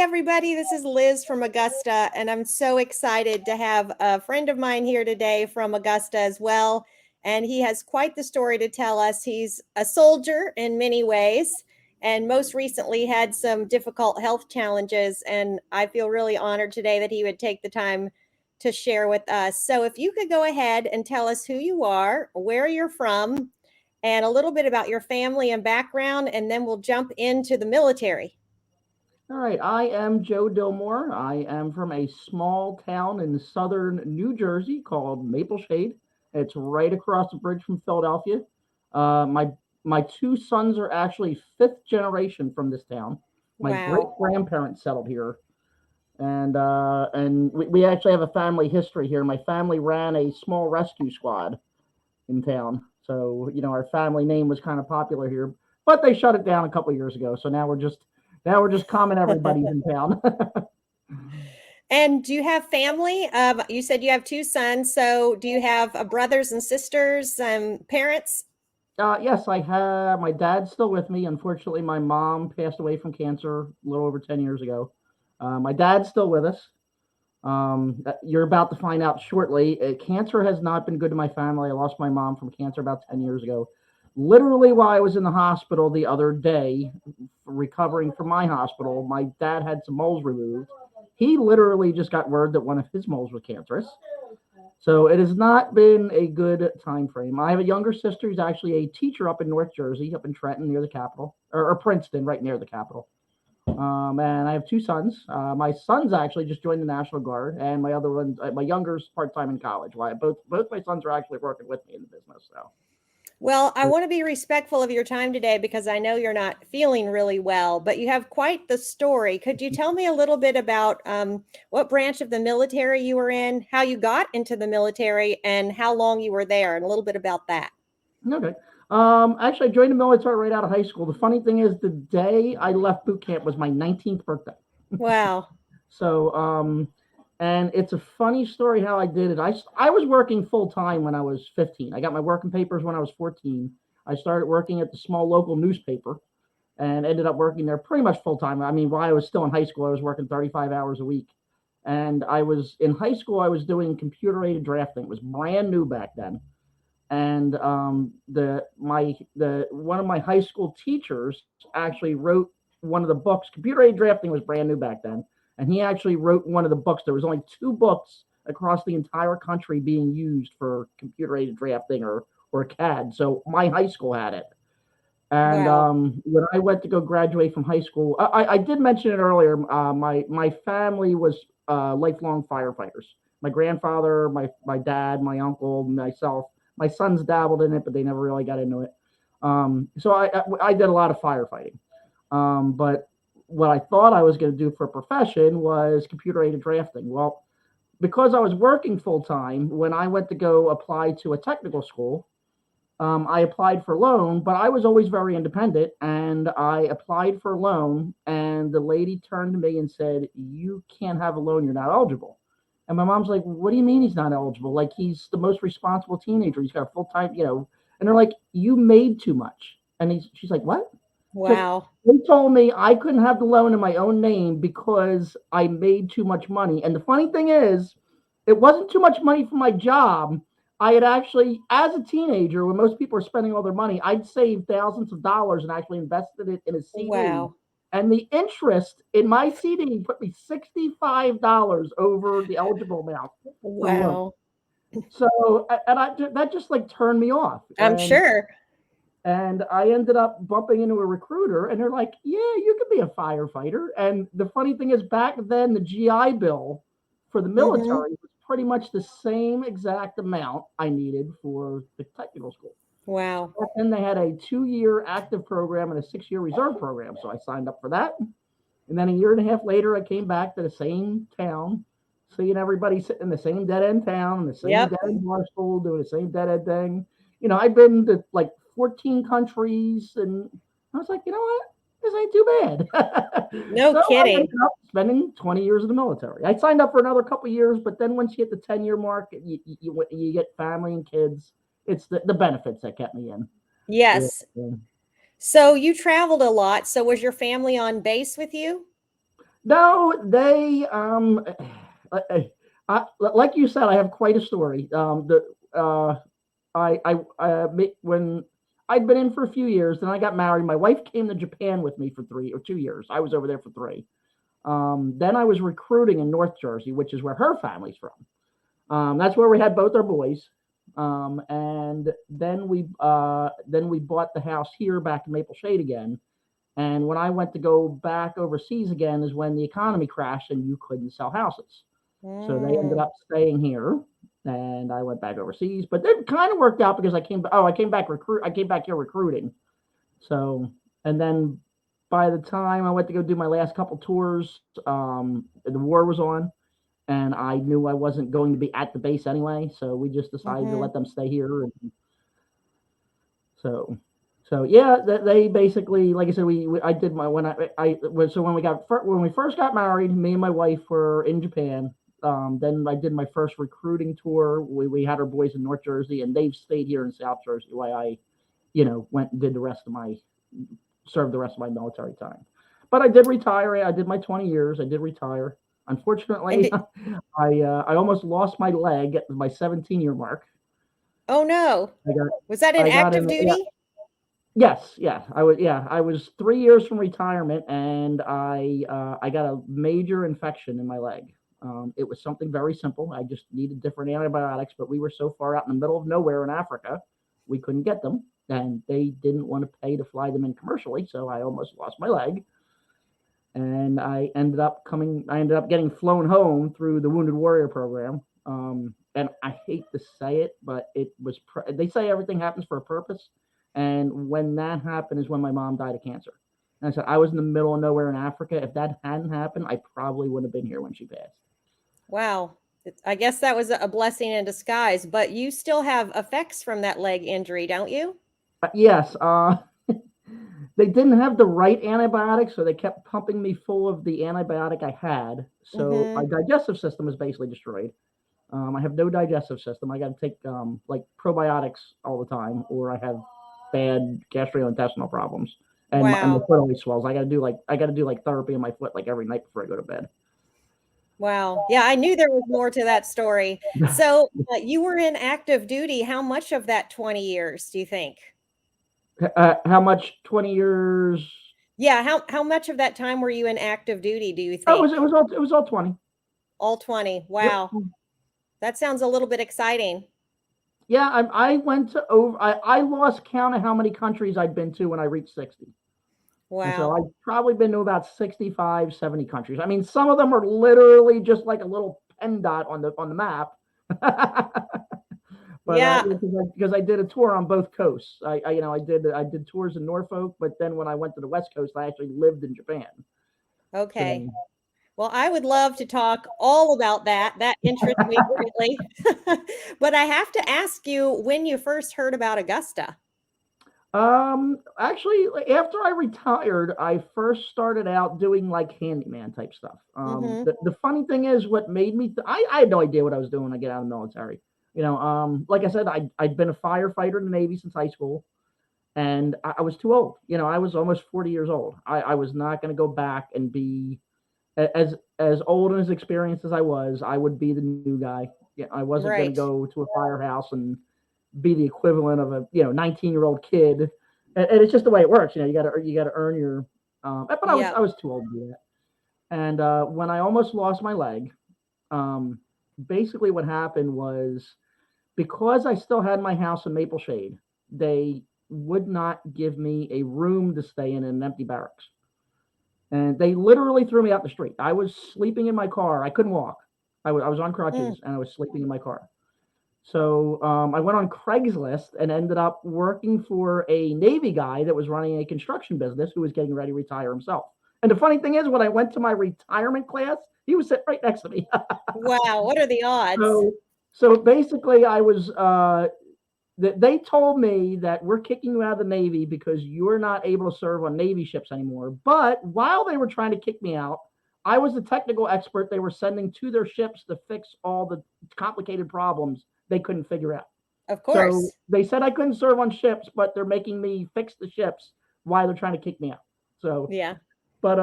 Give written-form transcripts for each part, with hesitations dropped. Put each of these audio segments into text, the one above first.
everybody. This is Liz from Augusta, and I'm so excited to have a friend of mine here today from Augusta as well. And he has quite the story to tell us. He's a soldier in many ways, and most recently had some difficult health challenges. And I feel really honored today that he would take the time to share with us. So, if you could go ahead and tell us who you are, where you're from, and a little bit about your family and background, and then we'll jump into the military. All right, I am Joe Dilmore. I am from a small town in southern New Jersey called Maple Shade. It's right across the bridge from Philadelphia. My two sons are actually fifth generation from this town. My great Wow. grandparents settled here, and we actually have a family history here. My family ran a small rescue squad in town, so our family name was kind of popular here. But they shut it down a couple of years ago, so now we're just common everybody's in town. And do you have family? You said you have two sons. So do you have brothers and sisters and parents? Yes, I have. My dad's still with me. Unfortunately, my mom passed away from cancer a little over 10 years ago. My dad's still with us. You're about to find out shortly. Cancer has not been good to my family. I lost my mom from cancer about 10 years ago. Literally, while I was in the hospital the other day, recovering from my hospital, my dad had some moles removed. He literally just got word that one of his moles was cancerous. So it has not been a good time frame. I have a younger sister who's actually a teacher up in North Jersey, up in Trenton near the capital, or Princeton, right near the capital. And I have two sons. My son's actually just joined the National Guard, and my other one, my younger's part time in college. Why both my sons are actually working with me in the business. So Well, I want to be respectful of your time today because I know you're not feeling really well, but you have quite the story. Could you tell me a little bit about what branch of the military you were in, how you got into the military, and how long you were there, and a little bit about that? okay. Actually, I joined the military right out of high school. The funny thing is, the day I left boot camp was my 19th birthday. Wow. So, and it's a funny story how I did it. I was working full time when I was 15. I got my working papers when I was 14. I started working at the small local newspaper and ended up working there pretty much full time. I mean, while I was still in high school, I was working 35 hours a week. And I was in high school, I was doing computer aided drafting. It was brand new back then. And the one of my high school teachers actually wrote one of the books. Computer aided drafting was brand new back then, and he actually wrote one of the books. There was only two books across the entire country being used for computer aided drafting or CAD. So my high school had it. And Wow. when I went to go graduate from high school, I did mention it earlier. My family was lifelong firefighters. My grandfather, my dad, my uncle, myself. My sons dabbled in it, but they never really got into it. So I did a lot of firefighting. But what I thought I was going to do for a profession was computer aided drafting. Well, because I was working full time, when I went to go apply to a technical school, I applied for loan, but I was always very independent. And I applied for a loan, and the lady turned to me and said, "You can't have a loan. You're not eligible." And my mom's like, "What do you mean he's not eligible? Like, he's the most responsible teenager. He's got a full time." And they're like, "You made too much." And she's like, "What?" So Wow. they told me I couldn't have the loan in my own name because I made too much money. And the funny thing is, it wasn't too much money for my job. I had actually, as a teenager, when most people are spending all their money, I'd saved thousands of dollars and actually invested it in a CD. Wow. And the interest in my CD put me $65 over the eligible amount for the loan. Wow. So, that just like turned me off. I'm sure. And I ended up bumping into a recruiter, and they're like, "Yeah, you could be a firefighter." And the funny thing is, back then, the GI Bill for the Hmm. military was pretty much the same exact amount I needed for the technical school. Wow. Back then, they had a 2-year active program and a 6-year reserve program. So I signed up for that. And then a year and a half later, I came back to the same town, seeing everybody sitting in the same dead end town, in the same Yep. dead end bar school, doing the same dead end thing. I've been to like 14 countries, and I was like, you know what? This ain't too bad. No So I ended kidding. up spending 20 years in the military. I signed up for another couple of years, but then once you hit the 10-year mark, you get family and kids. It's the benefits that kept me in. Yeah. Yes. So you traveled a lot. So was your family on base with you? No, they like you said, I have quite a story. When I'd been in for a few years, then I got married. My wife came to Japan with me for 3 or 2 years. I was over there for three. Then I was recruiting in North Jersey, which is where her family's from. That's where we had both our boys. And then we bought the house here back in Maple Shade again. And when I went to go back overseas again is when the economy crashed and you couldn't sell houses. So they ended Mm. up staying here, and I went back overseas. But it kind of worked out because I came back here recruiting. So, and then by the time I went to go do my last couple tours, the war was on, and I knew I wasn't going to be at the base anyway. So we just decided to Mm-hmm. let them stay here. And so, so yeah, they basically, like I said, I did my I was so when we first got married, me and my wife were in Japan. Then I did my first recruiting tour. We had our boys in North Jersey, and they've stayed here in South Jersey. While I, went and did served the rest of my military time. But I did retire. I did my 20 years. I did retire. And Unfortunately, I almost lost my leg at my 17-year mark. oh no, I got was that in I got active in yeah, duty? yes, yeah. I was 3 years from retirement, and I got a major infection in my leg. It was something very simple. I just needed different antibiotics, but we were so far out in the middle of nowhere in Africa, we couldn't get them, and they didn't want to pay to fly them in commercially. So I almost lost my leg, and I ended up getting flown home through the Wounded Warrior program. And I hate to say it, but they say everything happens for a purpose. And when that happened is when my mom died of cancer. And I said, I was in the middle of nowhere in Africa. If that hadn't happened, I probably wouldn't have been here when she passed. Wow. I guess that was a blessing in disguise, but you still have effects from that leg injury, don't you? Yes, they didn't have the right antibiotics, so they kept pumping me full of the antibiotic I had. So my Mm-hmm. digestive system was basically destroyed. I have no digestive system. I got to take like probiotics all the time, or I have bad gastrointestinal problems, and the Wow. foot always swells. I got to do like therapy in my foot like every night before I go to bed. Wow. Yeah, I knew there was more to that story. So you were in active duty. How much of that 20 years do you think? How much? 20 years? Yeah, how much of that time were you in active duty, do you Oh, think? it was all 20. All 20. Yep. Wow. That sounds a little bit exciting. Yeah, I went to over. I lost count of how many countries I'd been to when I reached 60. And so Wow. I've probably been to about 65, 70 countries. I mean, some of them are literally just like a little pen dot on the map. But Yeah. because I did a tour on both coasts. I did tours in Norfolk, but then when I went to the West Coast, I actually lived in Japan. Okay. So Well, I would love to talk all about that. That interests me greatly. But I have to ask you when you first heard about Augusta. actually, like, after I retired, I first started out doing like handyman type stuff. Mm-hmm. The funny thing is, what made me, I had no idea what I was doing when I get out of the military. Like I said, I'd been a firefighter in the Navy since high school, and I was too old. I was almost 40 years old. I was not going to go back and be as old and as experienced as I was. I would be the new guy. Yeah, I wasn't going to Right. go to a firehouse and be the equivalent of a 19-year-old kid. And it's just the way it works. You got to earn your. But I Yep. was too old to do that. And when I almost lost my leg, um, basically what happened was because I still had my house in Maple Shade, they would not give me a room to stay in an empty barracks. And they literally threw me out the street. I was sleeping in my car. I couldn't walk. I was on Mm. crutches and I was sleeping in my car. So I went on Craigslist and ended up working for a Navy guy that was running a construction business who was getting ready to retire himself. And the funny thing is, when I went to my retirement class, he was sitting right next to me. Wow. What are the odds? so, so basically, I was. They told me that we're kicking you out of the Navy because you're not able to serve on Navy ships anymore. But while they were trying to kick me out, I was the technical expert they were sending to their ships to fix all the complicated problems they couldn't figure out. Of So course. they said I couldn't serve on ships, but they're making me fix the ships while they're trying to kick me out. So, Yeah. but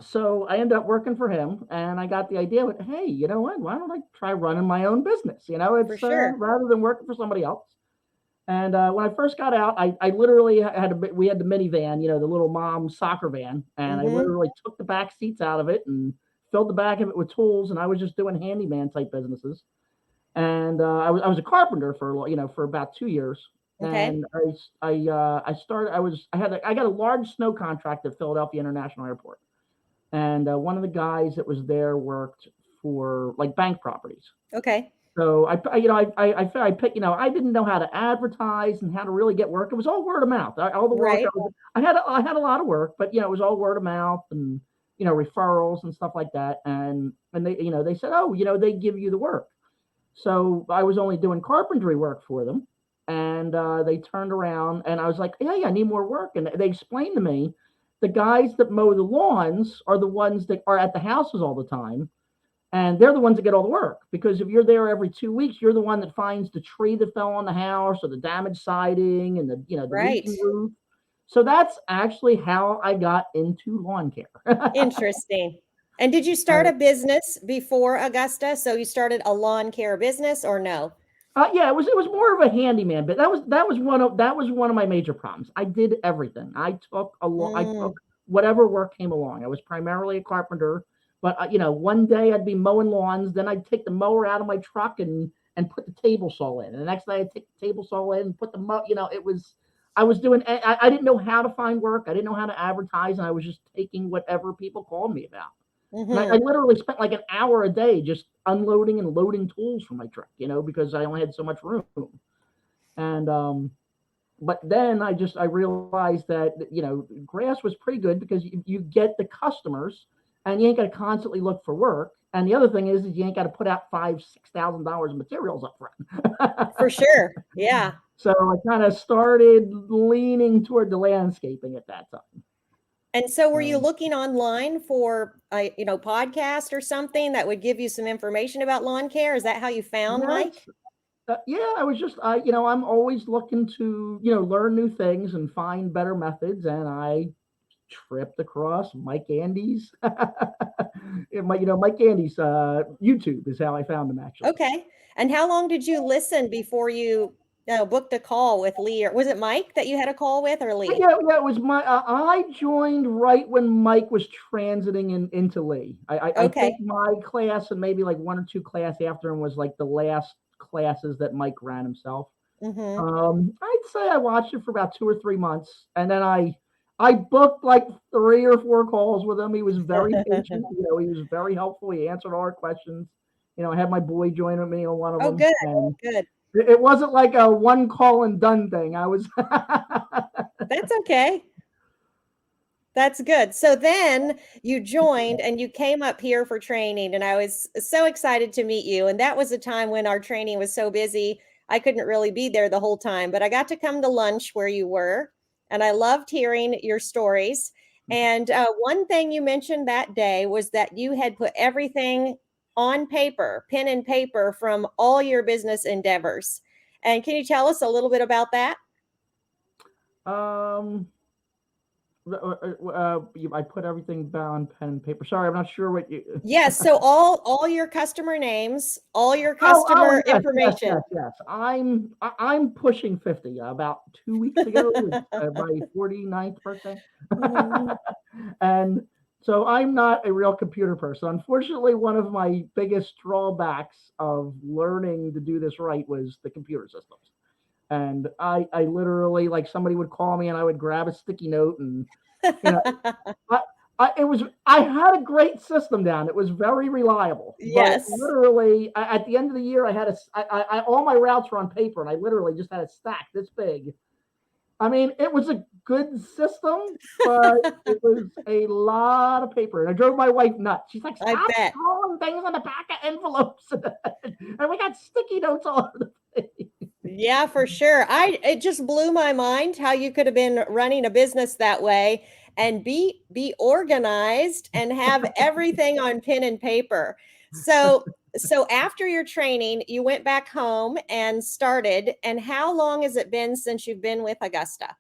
So I ended up working for him, and I got the idea with, hey, you know what? Why don't I try running my own business? For It's sure. rather than working for somebody else. And when I first got out, I literally we had the minivan, the little mom soccer van, and I Mm-hmm. literally took the back seats out of it and filled the back of it with tools, and I was just doing handyman type businesses. And I was a carpenter for for about 2 years, Okay. and I started I got a large snow contract at Philadelphia International Airport, and one of the guys that was there worked for like bank properties. Okay. So I picked, I didn't know how to advertise and how to really get work. It was all word of mouth. All the work Right. I had a lot of work, but it was all word of mouth and referrals and stuff like that. And they said, oh, they give you the work. So I was only doing carpentry work for them, and they turned around and I was like, yeah, I need more work. And they explained to me, the guys that mow the lawns are the ones that are at the houses all the time, and they're the ones that get all the work, because if you're there every 2 weeks, you're the one that finds the tree that fell on the house or the damaged siding and the Right. leaking roof. So that's actually how I got into lawn care. Interesting. And did you start a business before Augusta? So you started a lawn care business or no? Yeah, it was more of a handyman, but that was one of my major problems. I did everything. I Mm, took whatever work came along. I was primarily a carpenter, but one day I'd be mowing lawns, then I'd take the mower out of my truck and put the table saw in, and the next day I'd take the table saw in and put the it was I was doing. I didn't know how to find work. I didn't know how to advertise, and I was just taking whatever people called me about. And I mm-hmm. literally spent like an hour a day just unloading and loading tools from my truck, because I only had so much room. And but then I realized that grass was pretty good, because you get the customers, and you ain't got to constantly look for work. And the other thing is you ain't got to put out $5,000-6,000 in materials up For front. sure. Yeah. So I kind of started leaning toward the landscaping at that time. And so were you Um, looking online for a, podcast or something that would give you some information about lawn care? Is that how you found yes, Mike? yeah, I was just, I'm always looking to, learn new things and find better methods. And I tripped across Mike Andy's, Mike Andy's YouTube is how I found him, actually. Okay. And how long did you listen before you booked a call with Lee? Or was it Mike that you had a call with or But Lee? yeah, yeah, it was I joined right when Mike was transiting into Lee. I think Okay. my class and maybe like one or two class after him was like the last classes that Mike ran himself. Mm-hmm. I'd say I watched it for about 2 or 3 months, and then I booked like 3 or 4 calls with him. He was very patient. He was very helpful. He answered all our questions. I had my boy join me on one of Oh, them, good. and Good. it wasn't like a one call and done thing. I was That's okay. That's good. So then you joined and you came up here for training, and I was so excited to meet you. And that was a time when our training was so busy, I couldn't really be there the whole time, but I got to come to lunch where you were, and I loved hearing your stories. And one thing you mentioned that day was that you had put everything on paper, pen and paper from all your business endeavors. And can you tell us a little bit about that? um. I put everything down, pen and paper. Sorry, I'm not sure what you. Yes, so all your customer names, all your Oh, customer yes, yes, yes, information. yes. I'm pushing 50. About 2 weeks ago was my 49th birthday. Mhm. And so I'm not a real computer person. Unfortunately, one of my biggest drawbacks of learning to do this right was the computer systems. And I literally, like, somebody would call me and I would grab a sticky note, and you know I, I had a great system down. It was very reliable, but Yes. literally at the end of the year, all my routes were on paper, and I literally just had a stack this big. I mean, it was a good system, but it was a lot of paper, and I drove my wife nuts. She's like, I "Stop bet. throwing things on the back of envelopes," and we got sticky notes all over the place. Yeah, for sure. It just blew my mind how you could have been running a business that way and be organized and have everything on pen and paper. So after your training, you went back home and started. And how long has it been since you've been with Augusta?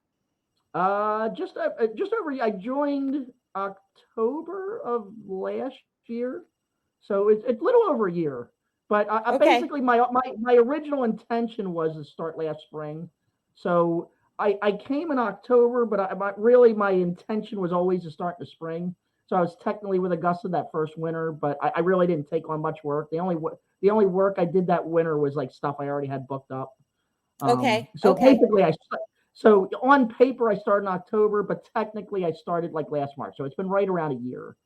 Just over. I joined. October of last year. So it's a little over a year. But Okay. basically, my original intention was to start last spring. So I came in October, but really my intention was always to start in the spring. So I was technically with Augusta that first winter, but I really didn't take on much work. The only work I did that winter was like stuff I already had booked up. Okay. So Okay. basically, so on paper I started in October, but technically I started like last March. So it's been right around a year.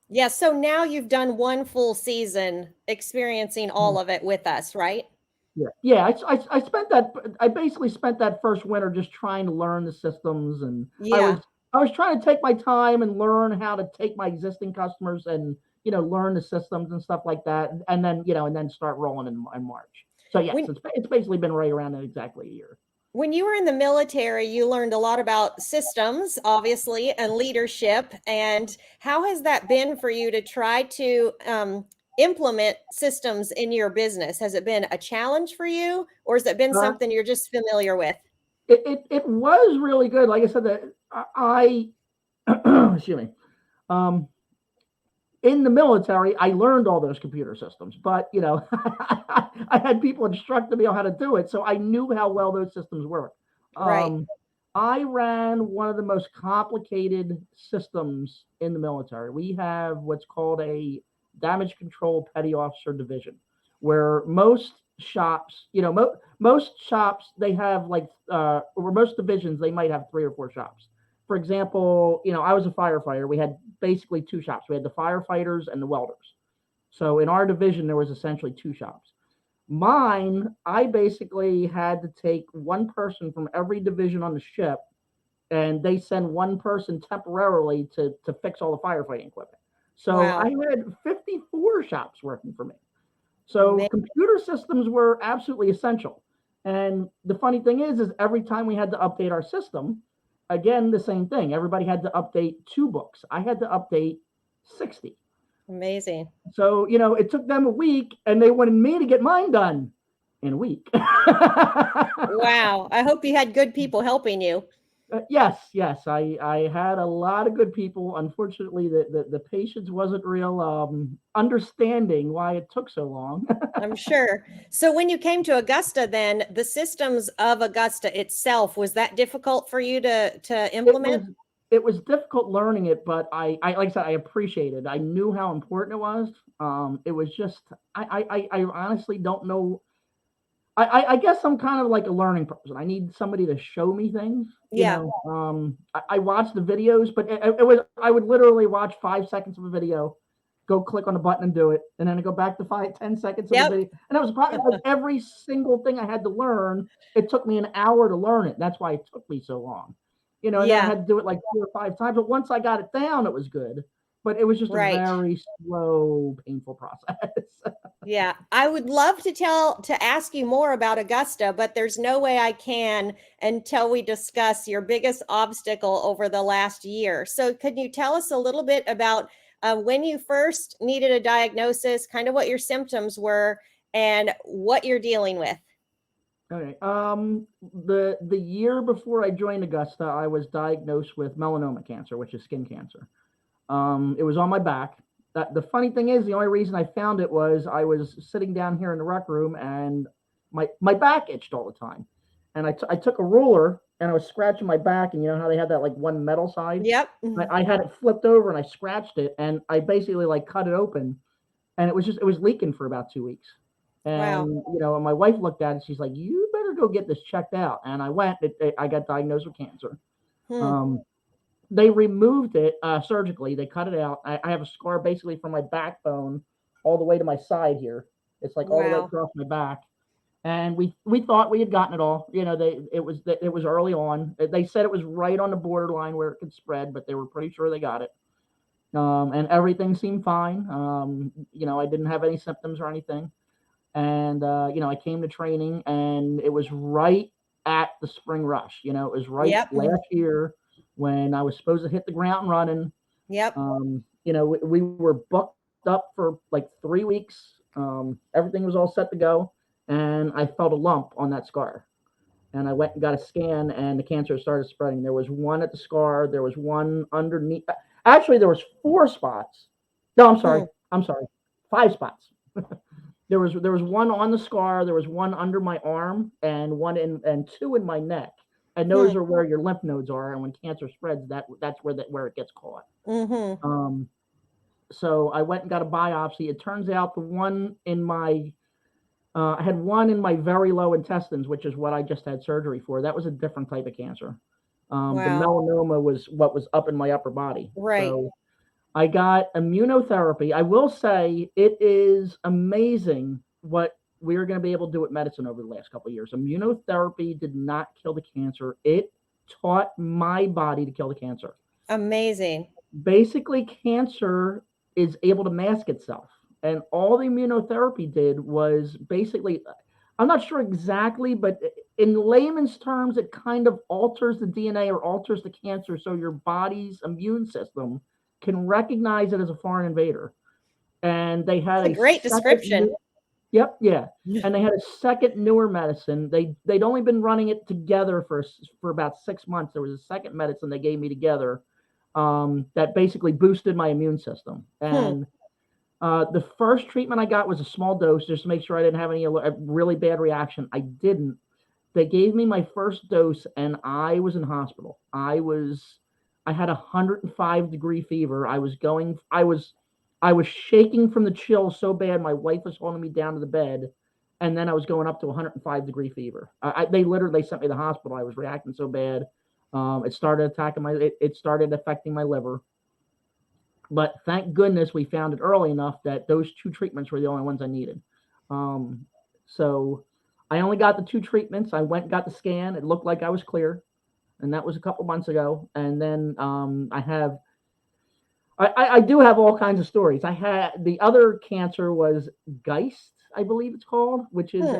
Yeah. So now you've done one full season experiencing all of it with us, right? Yeah, yeah. I spent that. I basically spent that first winter just trying to learn the systems, and Yeah. I was trying to take my time and learn how to take my existing customers and learn the systems and stuff like that, and then and then start rolling in March. So yes, When it's basically been right around exactly a year. when you were in the military, you learned a lot about systems, obviously, and leadership. And how has that been for you to try to implement systems in your business? Has it been a challenge for you, or has it been Uh, something you're just familiar with? it was really good. Like I said, that excuse me. Um, in the military, I learned all those computer systems, but I had people instructing me on how to do it, so I knew how well those systems work. Right. Um, I ran one of the most complicated systems in the military. We have what's called a damage control petty officer division, where most shops, most shops they have like, or most divisions they might have 3 or 4 shops. For example, I was a firefighter. We had basically 2 shops. We had the firefighters and the welders. So in our division, there was essentially 2 shops. Mine, I basically had to take one person from every division on the ship, and they send one person temporarily to fix all the firefighting equipment. So I Wow. had 54 shops working for me. So Man. computer systems were absolutely essential. And the funny thing is every time we had to update our system, again, the same thing. Everybody had to update 2 books. I had to update 60. Amazing. So, it took them a week and they wanted me to get mine done in a week. Wow. I hope you had good people helping you. Yes, yes, I had a lot of good people. Unfortunately, the patience wasn't real understanding why it took so long. I'm sure. So when you came to Augusta, then the systems of Augusta itself, was that difficult for you to it implement? was it was difficult learning it, but I like I said, I appreciated it. I knew how important it was. It was just I honestly don't know. I guess I'm kind of like a learning person. I need somebody to show me things. Yeah. I watch the videos, but it was I would literally watch 5 seconds of a video, go click on the button and do it, and then I go back to 5, 10 seconds of the Yep. video, and it was probably like every single thing I had to learn. It took me an hour to learn it. That's why it took me so long. And then I Yeah. had to do it like 4 or 5 times. But once I got it down, it was good. But it was just a Right. very slow, painful process. Yeah. I would love to ask you more about Augusta, but there's no way I can until we discuss your biggest obstacle over the last year. So could you tell us a little bit about when you first needed a diagnosis, kind of what your symptoms were, and what you're dealing with? Okay. The year before I joined Augusta, I was diagnosed with melanoma cancer, which is skin cancer. It was on my back. The funny thing is, the only reason I found it was I was sitting down here in the rec room and my back itched all the time, and I took a ruler and I was scratching my back, and you know how they had that like one metal side. Yep. I had it flipped over and I scratched it, and I basically like cut it open, and it was leaking for about 2 weeks. And Wow. and my wife looked at it. She's like, "You better go get this checked out." And I went. I got diagnosed with cancer. Hmm. Um, they removed it surgically. They cut it out. I have a scar basically from my backbone all the way to my side here. It's like all the way Wow. across my back. And we thought we had gotten it all. It was early on. They said it was right on the borderline where it could spread, but they were pretty sure they got it. And everything seemed fine. I didn't have any symptoms or anything. And I came to training, and it was right at the spring rush. It was right Yep. last year when I was supposed to hit the ground running. Yep. We were booked up for like 3 weeks. Everything was all set to go, and I felt a lump on that scar. And I went and got a scan, and the cancer started spreading. There was one at the scar. There was one underneath. Actually, there was 4 spots. No, I'm sorry. Hmm. I'm sorry. 5 spots. There was one on the scar, there was one under my arm, and one in and two in my neck. And Hmm. those are where your lymph nodes are. And when cancer spreads, that's where it gets caught. Mm-hmm. Um, so I went and got a biopsy. It turns out the one in my I had one in my very low intestines, which is what I just had surgery for. That was a different type of cancer. The Wow. melanoma was what was up in my upper body. Right. So I got immunotherapy. I will say it is amazing what we're going to be able to do with medicine over the last couple of years. Immunotherapy did not kill the cancer. It taught my body to kill the cancer. Amazing. Basically, cancer is able to mask itself. And all the immunotherapy did was basically, I'm not sure exactly, but in layman's terms, it kind of alters the DNA or alters the cancer so your body's immune system can recognize it as a foreign invader. And they had That's a a great second description. Yep, yeah. And they had a second newer medicine. They'd only been running it together for about 6 months. There was a second medicine they gave me together that basically boosted my immune system. Hmm. And the first treatment I got was a small dose just to make sure I didn't have any a really bad reaction. I didn't. They gave me my first dose, and I was in hospital. I had a 105-degree fever. I was shaking from the chill so bad. My wife was holding me down to the bed, and then I was going up to 105-degree fever. They sent me to the hospital. I was reacting so bad. It started attacking it started affecting my liver. But thank goodness we found it early enough that those 2 treatments were the only ones I needed. So I only got the 2 treatments. I went and got the scan. It looked like I was clear, and that was a couple months ago. And then I do have all kinds of stories. I had the other cancer was Geist, I believe it's called, which is Hmm.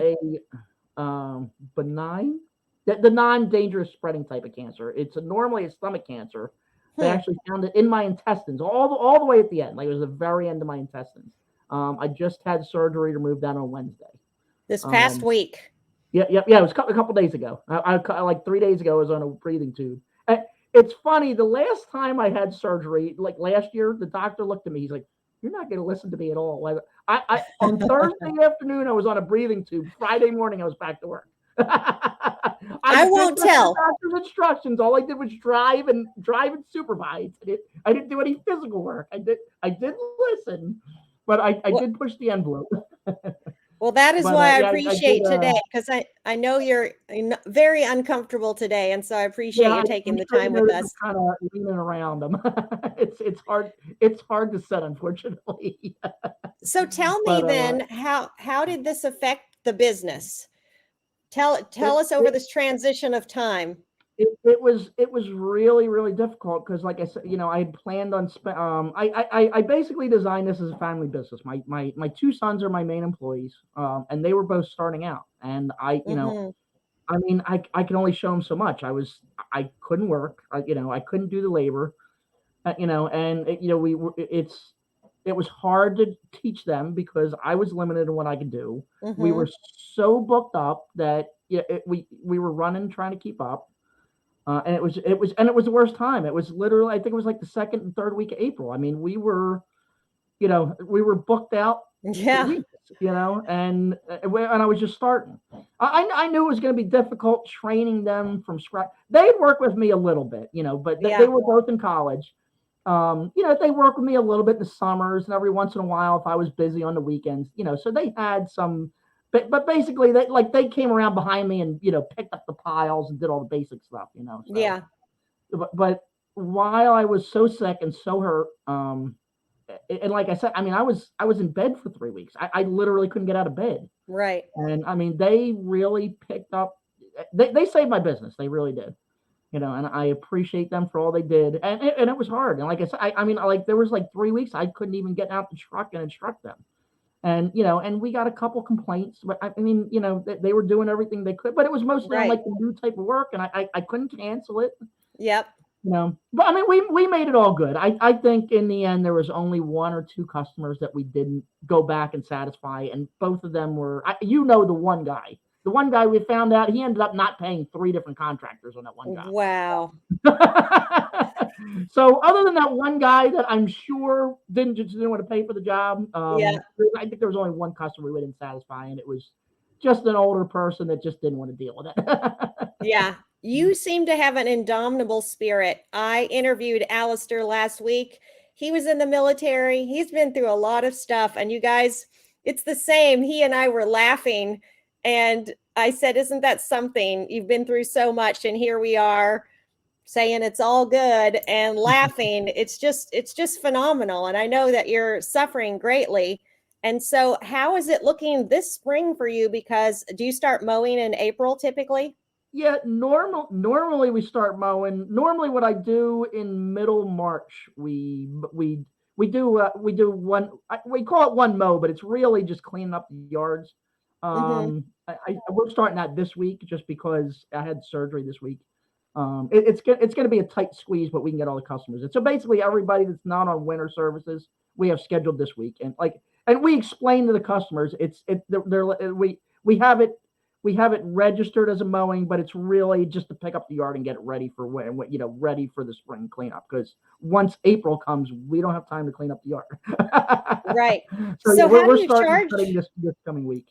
a benign, the non-dangerous spreading type of cancer. It's normally a stomach cancer. They Hmm. actually found it in my intestines, all the way at the end, like it was the very end of my intestines. I just had surgery to remove that on Wednesday. This past Um, week. yeah. It was a couple days ago. Like 3 days ago, I was on a breathing tube. It's funny. The last time I had surgery, like last year, the doctor looked at me. He's like, "You're not going to listen to me at all." On Thursday afternoon, I was on a breathing tube. Friday morning, I was back to work. I I didn't won't listen to tell. doctor's instructions. All I did was drive and supervise. I didn't do any physical work. I did listen, but I Well, did push the envelope. well, that is But why I yeah, I did. appreciate today because I know you're very uncomfortable today, and so I appreciate Yeah, you I'm taking the sure you time with noticed I'm us. kind of leaning around them. It's hard to set, unfortunately. So tell me But then, how did this affect the business? Tell it, us over it this transition of time. it was really really difficult because, like I said, I had planned on I basically designed this as a family business. My 2 sons are my main employees, and they were both starting out, and Mhm. I mean, I can only show them so much. I couldn't work. I couldn't do the labor. And it was hard to teach them because I was limited in what I could do. We were Mhm. so booked up that we were running trying to keep up. And it was the worst time. It was literally, I think it was like the second and third week of April. I mean, we were booked out for Yeah. weeks, and I was just starting. I knew it was going to be difficult training them from scratch. They'd work with me a little bit, but they Yeah. were both in college. They work with me a little bit in the summers and every once in a while if I was busy on the weekends, so they had some, but basically they came around behind me and, picked up the piles and did all the basic stuff, so, Yeah. but while I was so sick and so hurt, and like I said, I mean, I was in bed for 3 weeks. I literally couldn't get out of bed. Right. And I mean, they really picked up, they saved my business. They really did, and I appreciate them for all they did. And it was hard. And like I said, I mean, like there was like 3 weeks I couldn't even get out the truck and instruct them. And we got a couple complaints, but I mean, they were doing everything they could, but it was mostly on Right. like the new type of work, and I couldn't cancel it. Yep. But I mean, we made it all good. I think in the end there was only 1 or 2 customers that we didn't go back and satisfy, and both of them were, the one guy. The one guy we found out he ended up not paying 3 different contractors on that one job. Wow. So other than that one guy that I'm sure didn't want to pay for the job, Yeah. I think there was only one customer we didn't satisfy, and it was just an older person that just didn't want to deal with it. Yeah. You seem to have an indomitable spirit. I interviewed Alistair last week. He was in the military. He's been through a lot of stuff. And you guys, it's the same. He and I were laughing. And I said, isn't that something? You've been through so much. And here we are saying it's all good and laughing. It's just phenomenal. And I know that you're suffering greatly. And so how is it looking this spring for you? Because do you start mowing in April typically? Yeah, normally we start mowing. Normally, what I do in middle March, we do one. We call it one mow, but it's really just cleaning up the yards. Mm-hmm. We're starting that this week just because I had surgery this week. It's going to be a tight squeeze, but we can get all the customers. And so basically, everybody that's not on winter services, we have scheduled this week, and we explain to the customers we have it registered as a mowing, but it's really just to pick up the yard and get it ready for ready for the spring cleanup. Because once April comes, we don't have time to clean up the yard. Right. So yeah, So how do we're you starting charge? this coming week.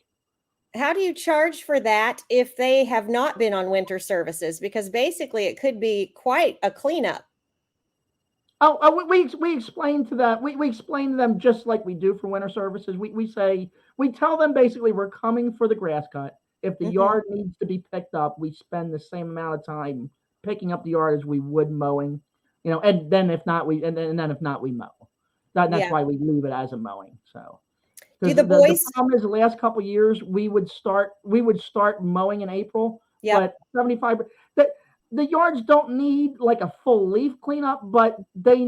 How do you charge for that if they have not been on winter services? Because basically it could be quite a cleanup. We explain to them. We explain to them just like we do for winter services. We tell them basically we're coming for the grass cut. If the Mm-hmm. yard needs to be picked up, we spend the same amount of time picking up the yard as we would mowing. And then if not, and then if not, we mow. That's Yeah. why we leave it as a mowing. So Do because the the boys? problem is the last couple of years we would start mowing in April, Yep. but 75 the yards don't need like a full leaf cleanup, but they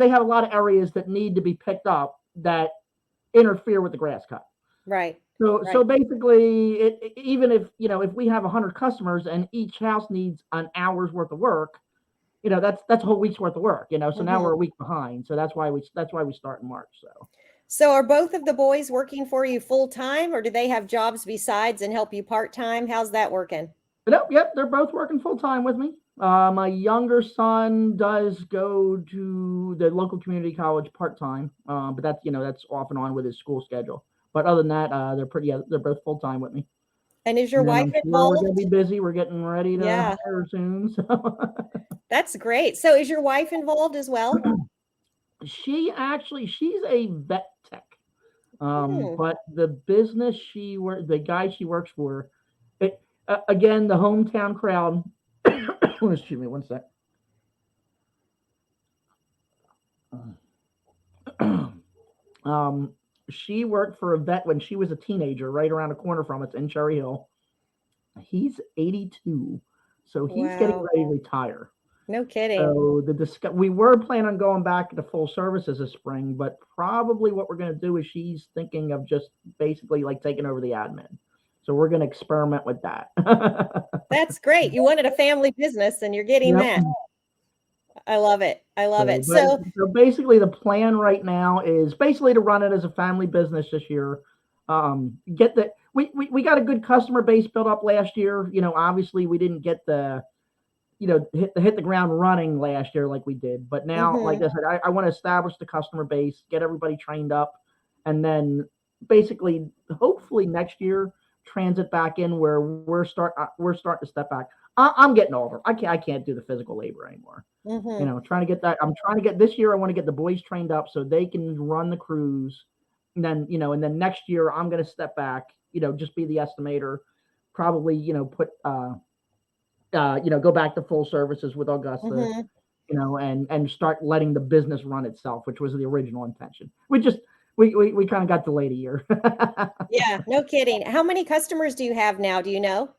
have a lot of areas that need to be picked up that interfere with the grass cut. Right. So Right. basically, even if we have 100 customers and each house needs an hour's worth of work, that's a whole week's worth of work. So now we're Mm-hmm. a week behind. So that's why we start in March. So. So are both of the boys working for you full time, or do they have jobs besides and help you part time? How's that working? But yep, they're both working full time with me. My younger son does go to the local community college part time, but that's off and on with his school schedule. But other than that, they're both full time with me. And is your And then wife I'm sure we're going to involved? be busy. We're getting ready to Yeah, hire soon. So that's great. So is your wife involved as well? she's a vet tech. Hmm. But the guy she works for, again, the hometown crowd. Excuse me, one sec. Um, she worked for a vet when she was a teenager, right around the corner from us in Cherry Hill. He's 82, so he's getting Wow. ready to retire. No kidding. So we were planning on going back to full services this spring, but probably what we're going to do is she's thinking of just basically like taking over the admin. So we're going to experiment with that. That's great. You wanted a family business and you're getting Yep. that. I love it. I love So, it. but So, so basically, the plan right now is basically to run it as a family business this year. Get the we got a good customer base built up last year. Obviously we didn't get the hit the ground running last year like we did. But now, like mhm. I said, I want to establish the customer base, get everybody trained up, and then basically, hopefully next year, transit back in where we're starting to step back. I'm getting older. I can't do the physical labor anymore. Mhm. Trying to get that. I'm trying to get this year. I want to get the boys trained up so they can run the crews. And then next year I'm going to step back. Just be the estimator. Probably, go back to full services with Augusta. Mhm. And start letting the business run itself, which was the original intention. We kind of got delayed a year. Yeah, no kidding. How many customers do you have now? Do you know?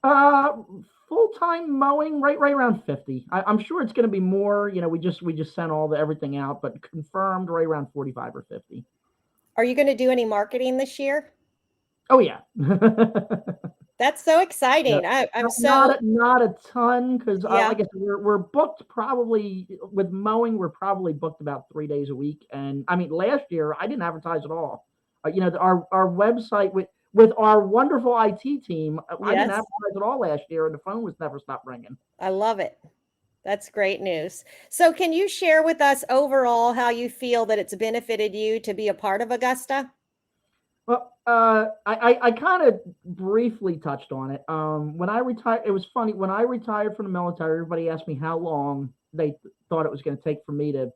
uh, Full time mowing, right around 50. I'm sure it's going to be more. We just sent everything out, but confirmed right around 45 or 50. Are you going to do any marketing this year? Oh yeah. That's so Yeah. exciting. I'm so, Not a ton because, yeah. like I said, we're booked probably with mowing. We're probably booked about 3 days a week, and I mean last year I didn't advertise at all. Our website with our wonderful IT team, I didn't Yes, advertise at all last year, and the phone was never stopped ringing. I love it. That's great news. So, can you share with us overall how you feel that it's benefited you to be a part of Augusta? Well, I kind of briefly touched on it. When I retired, it was funny. When I retired from the military, everybody asked me how long they thought it was going to take for me to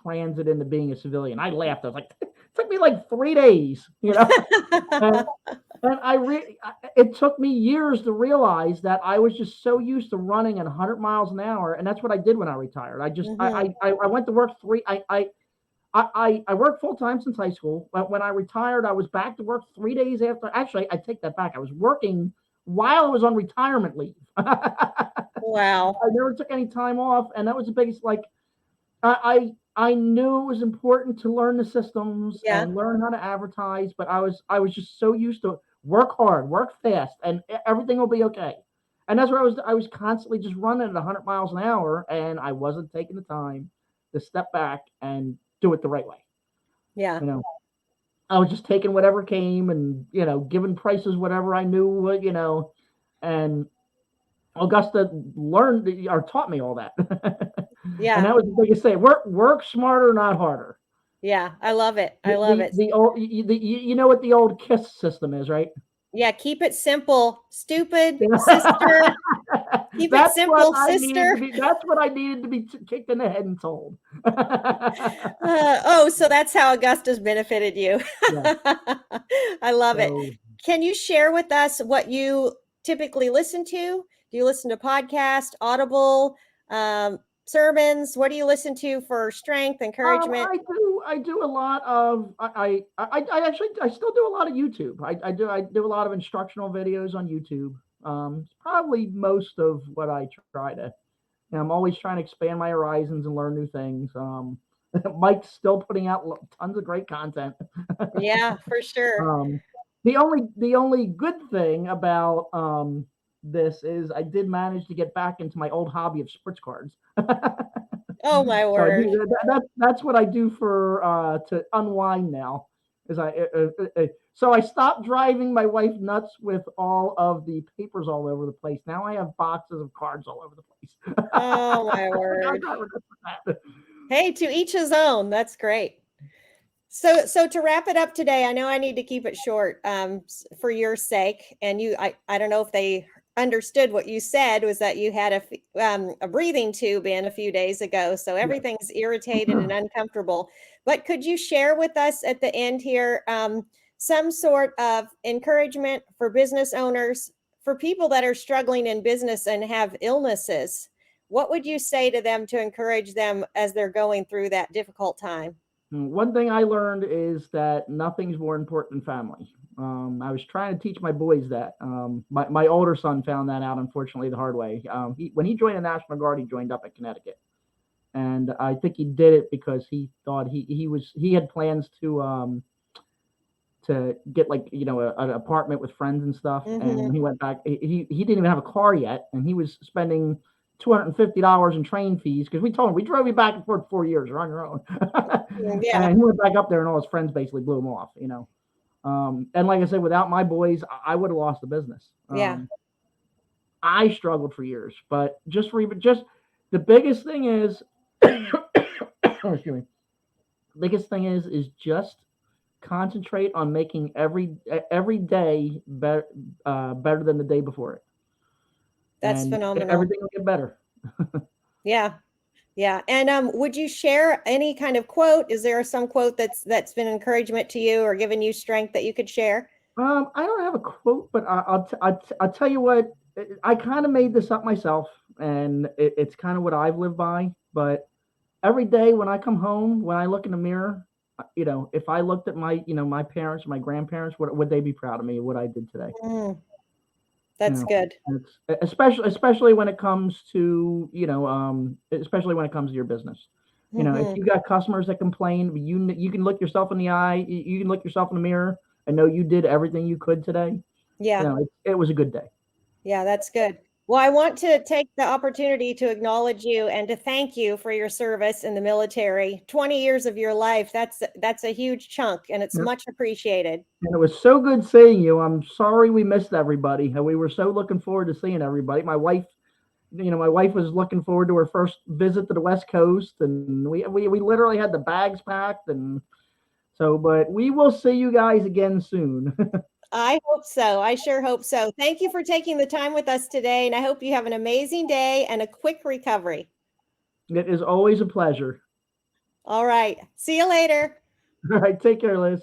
transit into being a civilian. I laughed. I was like, it took me like 3 days, and, and it took me years to realize that I was just so used to running at 100 miles an hour, and that's what I did when I retired. I just, Hmm. I went to work I worked full time since high school. But when I retired, I was back to work 3 days after. Actually, I take that back. I was working while I was on retirement leave. I Wow. never took any time off, and that was the biggest. Like I knew it was important to learn the systems Yeah. and learn how to advertise, but I was just so used to work hard, work fast, and everything will be okay. And that's where I was constantly just running at 100 miles an hour, and I wasn't taking the time to step back and do it the right way. Yeah. You know, I was just taking whatever came and giving prices whatever I knew, and Augusta learned or taught me all that. And Yeah. that was the biggest thing. Work smarter, not harder. Yeah. I love it. I The love the, it. the old you know what the old KISS system is, right? Yeah. Keep it simple, stupid sister. Keep it That's what simple, I needed to sister. be. That's what I needed to be kicked in the head and told. Oh, so that's how Augusta's benefited you. Yeah. I love it. So Can you share with us what you typically listen to? Do you listen to podcast, Audible, sermons? What do you listen to for strength, encouragement? I do a lot of I actually I still do a lot of YouTube. I do a lot of instructional videos on YouTube. It's probably most of what I try to. I'm always trying to expand my horizons and learn new things. Mike's still putting out tons of great content. Yeah, for sure. Um, the only good thing about this is I did manage to get back into my old hobby of sports cards. Oh my So I word. do that's what I do for to unwind now. Is so I stopped driving my wife nuts with all of the papers all over the place. Now I have boxes of cards all over the place. Oh my I word. drive her nuts with that. Hey, to each his own. That's great. So to wrap it up today, I know I need to keep it short for your sake. And I don't know if they understood what you said was that you had a breathing tube in a few days ago, so Yeah. everything's irritated and uncomfortable. But could you share with us at the end here some sort of encouragement for business owners, for people that are struggling in business and have illnesses? What would you say to them to encourage them as they're going through that difficult time? One thing I learned is that nothing's more important than family. I was trying to teach my boys that. My older son found that out, unfortunately, the hard way. When he joined the National Guard, he joined up at Connecticut, and I think he did it because he thought he had plans to get like an apartment with friends and stuff. And Hmm. when he went back, he didn't even have a car yet, and he was spending $250 in train fees because we told him we drove you back and forth 4 years. You're on your own. Yeah, And he went back up there, and all his friends basically blew him off. And like I said, without my boys, I would have lost the business. yeah. I struggled for years, but just the biggest thing is, excuse me, biggest thing is just concentrate on making every day better than the day before it, That's and phenomenal. everything will get better. Yeah. Yeah. And would you share any kind of quote? Is there some quote that's been encouragement to you or given you strength that you could share? I don't have a quote, but I'll tell you what. I kind of made this up myself, and it's kind of what I've lived by. But every day when I come home, when I look in the mirror, if I looked at my parents, my grandparents, would they be proud of me? What I did today? Mm, You that's know, good. it's especially when it comes to especially when it comes to your business. If Hmm. you got customers that complain, you can look yourself in the eye, you can look yourself in the mirror and know you did everything you could today. Yeah. It was a good day. Yeah, that's good. Well, I want to take the opportunity to acknowledge you and to thank you for your service in the military. 20 years of your life, that's a huge chunk and it's Yep. much appreciated. And it was so good seeing you. I'm sorry we missed everybody. We were so looking forward to seeing everybody. My wife was looking forward to her first visit to the West Coast, and we literally had the bags packed, and so. But we will see you guys again soon. I hope so. I sure hope so. Thank you for taking the time with us today, and I hope you have an amazing day and a quick recovery. It is always a pleasure. All right. See you later. All right, take care, Liz.